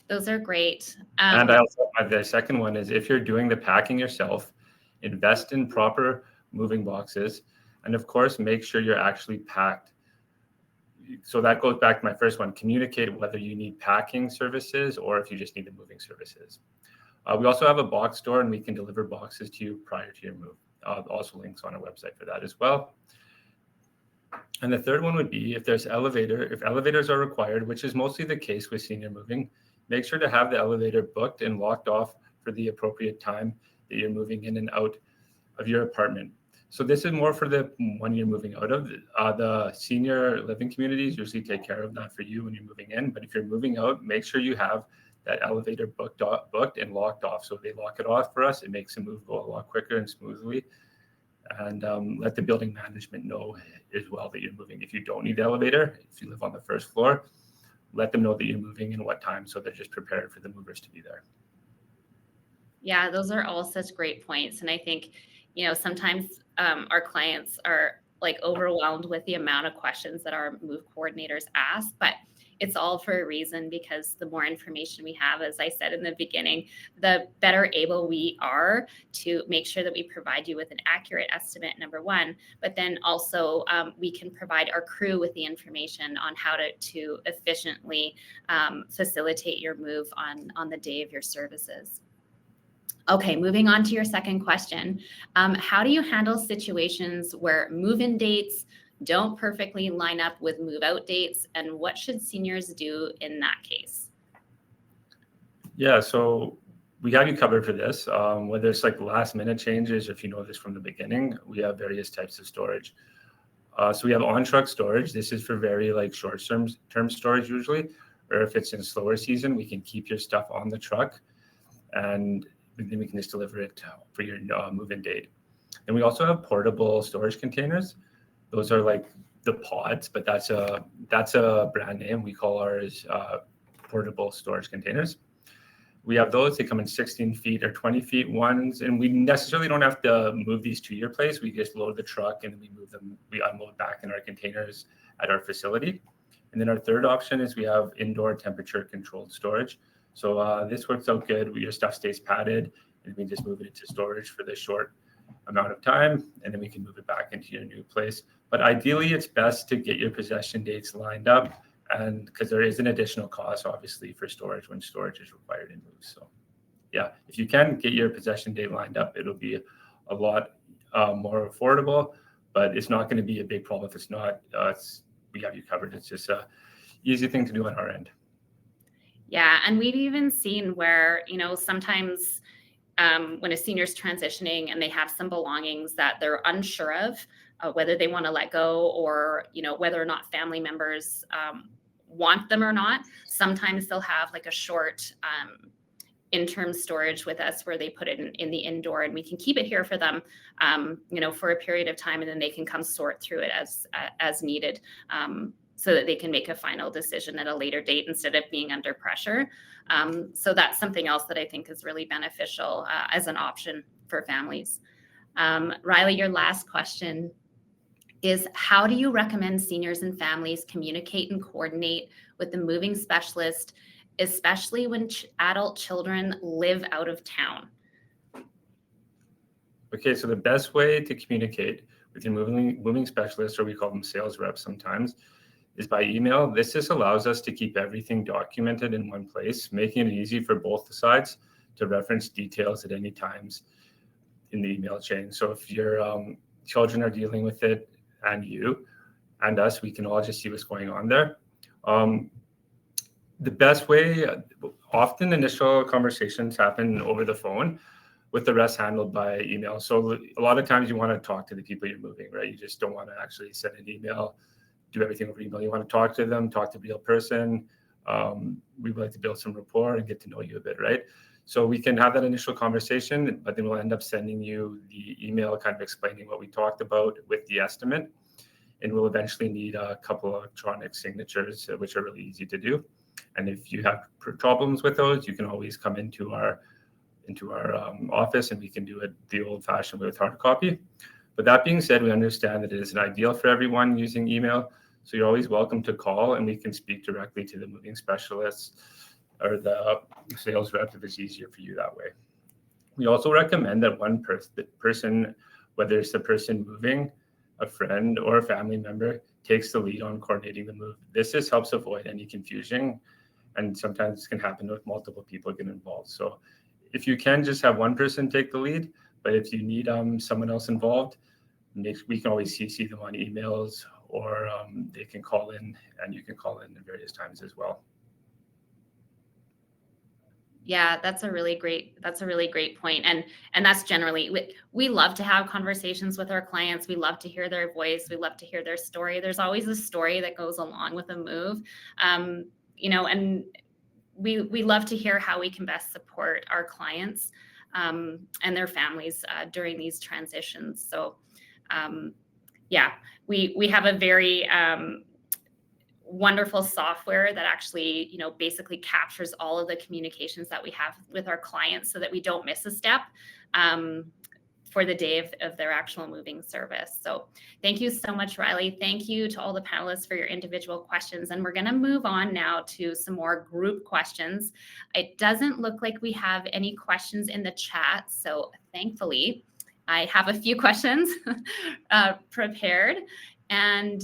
Those are great. And I also have the second one is, if you're doing the packing yourself, invest in proper moving boxes. And of course, make sure you're actually packed. So that goes back to my first one, communicate whether you need packing services or if you just need the moving services. We also have a box store, and we can deliver boxes to you prior to your move. Also links on our website for that as well. And the third one would be, if elevators are required, which is mostly the case with senior moving, make sure to have the elevator booked and locked off for the appropriate time that you're moving in and out of your apartment. So this is more for the one you're moving out of. The senior living communities usually take care of that for you when you're moving in. But if you're moving out, make sure you have that elevator booked and locked off. So if they lock it off for us, it makes the move go a lot quicker and smoothly. And let the building management know as well that you're moving. If you don't need the elevator, if you live on the first floor, let them know that you're moving and what time, so they're just prepared for the movers to be there. Yeah, those are all such great points. And I think, sometimes our clients are like overwhelmed with the amount of questions that our move coordinators ask, but it's all for a reason, because the more information we have, as I said in the beginning, the better able we are to make sure that we provide you with an accurate estimate, number one, but then also we can provide our crew with the information on how to efficiently facilitate your move on the day of your services. Okay, moving on to your second question. How do you handle situations where move-in dates don't perfectly line up with move-out dates, and what should seniors do in that case? Yeah, so we have you covered for this. Whether it's like last-minute changes, if you know this from the beginning, we have various types of storage. So we have on-truck storage. This is for very like short-term storage usually, or if it's in slower season, we can keep your stuff on the truck, and then we can just deliver it for your move-in date. And we also have portable storage containers. Those are like the pods, but that's a brand name. We call ours portable storage containers. We have those. They come in 16 feet or 20 feet ones, and we necessarily don't have to move these to your place. We just load the truck and we move them. We unload back in our containers at our facility. And then our third option is we have indoor temperature controlled storage. So this works out good. Your stuff stays padded, and we just move it into storage for the short amount of time, and then we can move it back into your new place. But ideally, it's best to get your possession dates lined up, and because there is an additional cost, obviously, for storage when storage is required in moves. So yeah, if you can get your possession date lined up, it'll be a lot more affordable, but it's not going to be a big problem if it's not. We have you covered. It's just a easy thing to do on our end. Yeah, and we've even seen where, sometimes when a senior's transitioning and they have some belongings that they're unsure of, whether they want to let go, or whether or not family members want them or not. Sometimes they'll have like a short interim storage with us where they put it in the indoor, and we can keep it here for them, for a period of time, and then they can come sort through it as needed, so that they can make a final decision at a later date instead of being under pressure. So that's something else that I think is really beneficial as an option for families. Riley, your last question is, how do you recommend seniors and families communicate and coordinate with the moving specialist, especially when adult children live out of town? Okay, so the best way to communicate with your moving specialist, or we call them sales reps sometimes, is by email. This just allows us to keep everything documented in one place, making it easy for both sides to reference details at any times in the email chain. So if your children are dealing with it, and you and us, we can all just see what's going on there. The best way, often initial conversations happen over the phone, with the rest handled by email. So a lot of times you want to talk to the people you're moving, right? You just don't want to actually send an email, do everything over email. You want to talk to them, talk to a real person. We would like to build some rapport and get to know you a bit, right? So we can have that initial conversation, but then we'll end up sending you the email kind of explaining what we talked about with the estimate. And we'll eventually need a couple of electronic signatures, which are really easy to do. And if you have problems with those, you can always come into our office, and we can do it the old-fashioned way with hard copy. But that being said, we understand that it isn't ideal for everyone using email. So you're always welcome to call, and we can speak directly to the moving specialists or the sales rep if it's easier for you that way. We also recommend that one person, whether it's the person moving, a friend, or a family member, takes the lead on coordinating the move. This just helps avoid any confusion, and sometimes it can happen with multiple people getting involved. So if you can just have one person take the lead, but if you need someone else involved, we can always CC them on emails, or they can call in, and you can call in at various times as well. Yeah, that's a really great point. And that's generally, we love to have conversations with our clients. We love to hear their voice. We love to hear their story. There's always a story that goes along with a move, and we love to hear how we can best support our clients and their families during these transitions. So we have a very wonderful software that actually, basically captures all of the communications that we have with our clients so that we don't miss a step for the day of their actual moving service. So thank you so much, Riley. Thank you to all the panelists for your individual questions. And we're going to move on now to some more group questions. It doesn't look like we have any questions in the chat. So thankfully, I have a few questions prepared. And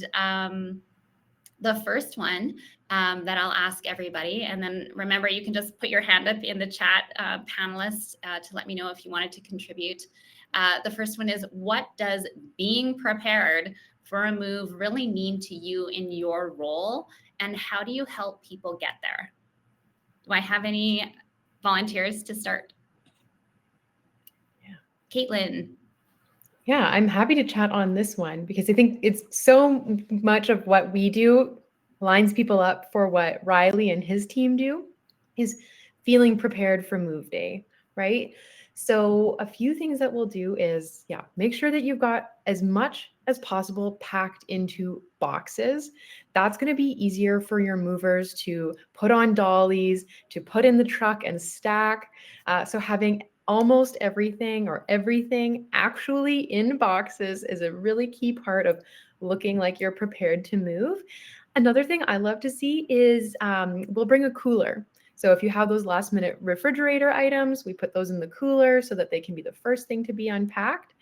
the first one that I'll ask everybody, and then remember, you can just put your hand up in the chat, panelists, to let me know if you wanted to contribute. The first one is, what does being prepared for a move really mean to you in your role, and how do you help people get there? Do I have any volunteers to start? Yeah. Caitlin. Yeah, I'm happy to chat on this one because I think it's so much of what we do lines people up for what Riley and his team do, is feeling prepared for move day, right? So a few things that we'll do is, make sure that you've got as much as possible packed into boxes. That's going to be easier for your movers to put on dollies, to put in the truck and stack. So having almost everything or everything actually in boxes is a really key part of looking like you're prepared to move. Another thing I love to see is we'll bring a cooler. So if you have those last minute refrigerator items, we put those in the cooler so that they can be the first thing to be unpacked.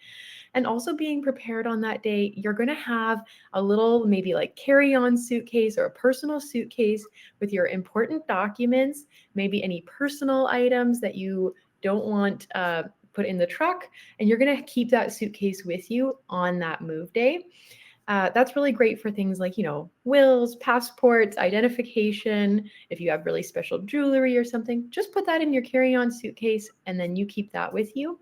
And also being prepared on that day, you're going to have a little maybe like carry-on suitcase or a personal suitcase with your important documents, maybe any personal items that you don't want put in the truck, and you're going to keep that suitcase with you on that move day. That's really great for things like, wills, passports, identification. If you have really special jewelry or something, just put that in your carry-on suitcase and then you keep that with you.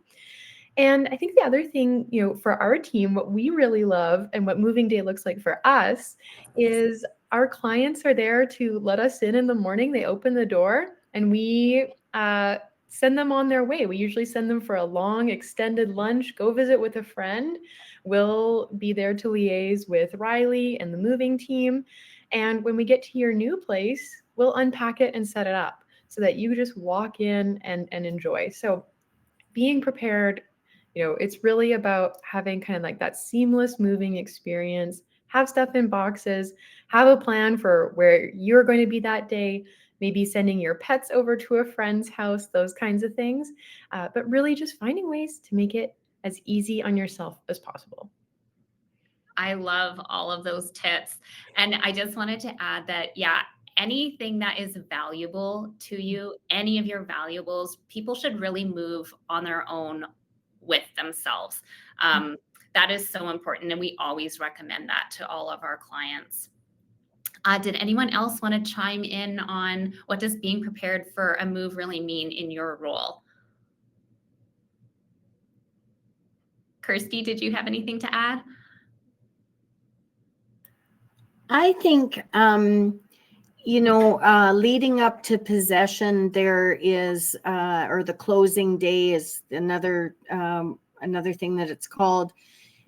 And I think the other thing, for our team, what we really love and what moving day looks like for us is our clients are there to let us in the morning. They open the door and we send them on their way. We usually send them for a long extended lunch, go visit with a friend. We'll be there to liaise with Riley and the moving team. And when we get to your new place, we'll unpack it and set it up so that you just walk in and enjoy. So being prepared, it's really about having kind of like that seamless moving experience, have stuff in boxes, have a plan for where you're going to be that day, maybe sending your pets over to a friend's house, those kinds of things. But really just finding ways to make it as easy on yourself as possible. I love all of those tips. And I just wanted to add that, yeah, anything that is valuable to you, any of your valuables, people should really move on their own with themselves. That is so important. And we always recommend that to all of our clients. Did anyone else want to chime in on what does being prepared for a move really mean in your role? Kirsty, did you have anything to add? I think, leading up to possession, there is, or the closing day is another thing that it's called.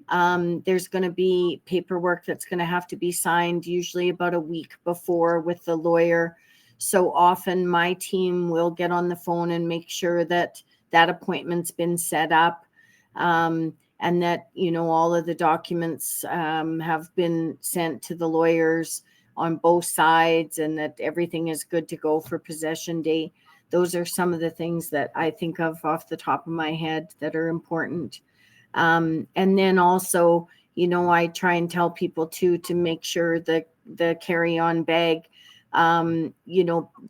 There's going to be paperwork that's going to have to be signed, usually about a week before with the lawyer. So often my team will get on the phone and make sure that appointment's been set up. And that, all of the documents have been sent to the lawyers on both sides and that everything is good to go for possession day. Those are some of the things that I think of off the top of my head that are important. And then also, I try and tell people too, to make sure that the carry-on bag,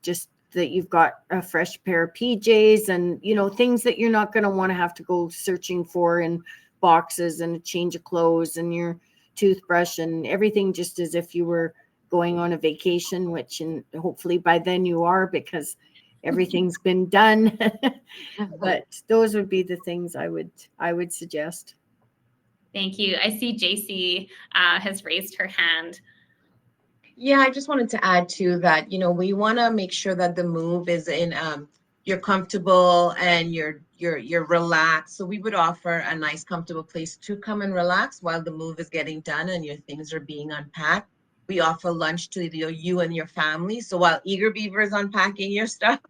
just that you've got a fresh pair of PJs and, things that you're not going to want to have to go searching for in boxes and a change of clothes and your toothbrush and everything, just as if you were going on a vacation, which and hopefully by then you are because everything's been done. But those would be the things I would suggest. Thank you. I see JC has raised her hand. Yeah, I just wanted to add to that, we want to make sure that the move is in you're comfortable and you're relaxed. So we would offer a nice, comfortable place to come and relax while the move is getting done and your things are being unpacked. We offer lunch to you and your family. So while Eager Beaver is unpacking your stuff,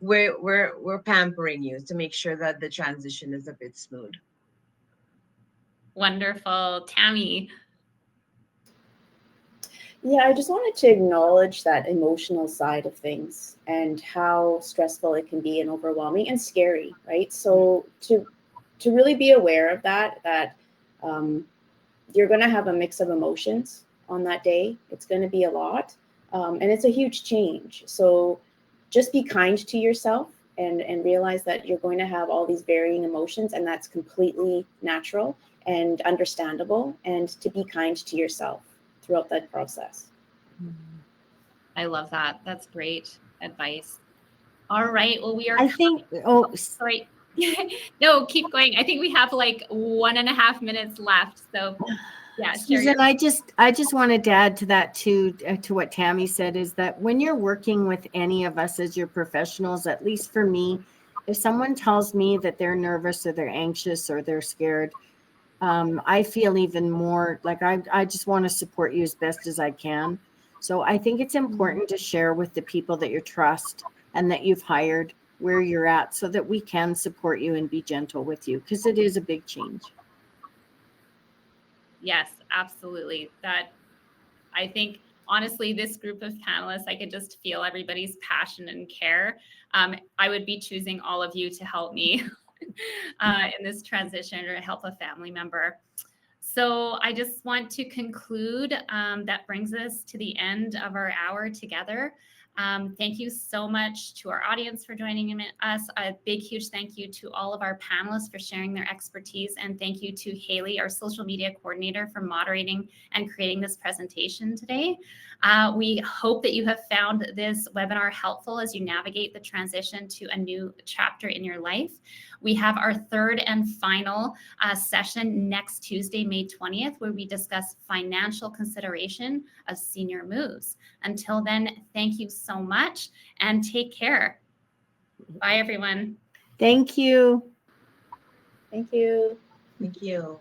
we're pampering you to make sure that the transition is a bit smooth. Wonderful. Tammy. Yeah, I just wanted to acknowledge that emotional side of things and how stressful it can be and overwhelming and scary, right? So to really be aware of that you're going to have a mix of emotions on that day. It's going to be a lot, and it's a huge change. So just be kind to yourself and realize that you're going to have all these varying emotions, and that's completely natural and understandable, and to be kind to yourself throughout that process. I love that. That's great advice. All right. Well, we are. Sorry. No, keep going. I think we have like 1.5 minutes left. So, yeah. Susan, I just wanted to add to that too, to what Tammy said, is that when you're working with any of us as your professionals, at least for me, if someone tells me that they're nervous or they're anxious or they're scared, I feel even more like I just want to support you as best as I can. So I think it's important to share with the people that you trust and that you've hired where you're at so that we can support you and be gentle with you, because it is a big change. Yes, absolutely. That I think, honestly, this group of panelists, I could just feel everybody's passion and care. I would be choosing all of you to help me in this transition or help a family member. So I just want to conclude. That brings us to the end of our hour together. Thank you so much to our audience for joining us. A big, huge thank you to all of our panelists for sharing their expertise. And thank you to Haley, our social media coordinator, for moderating and creating this presentation today. We hope that you have found this webinar helpful as you navigate the transition to a new chapter in your life. We have our third and final session next Tuesday, May 20th, where we discuss financial consideration of senior moves. Until then, thank you so much and take care. Bye, everyone. Thank you. Thank you. Thank you.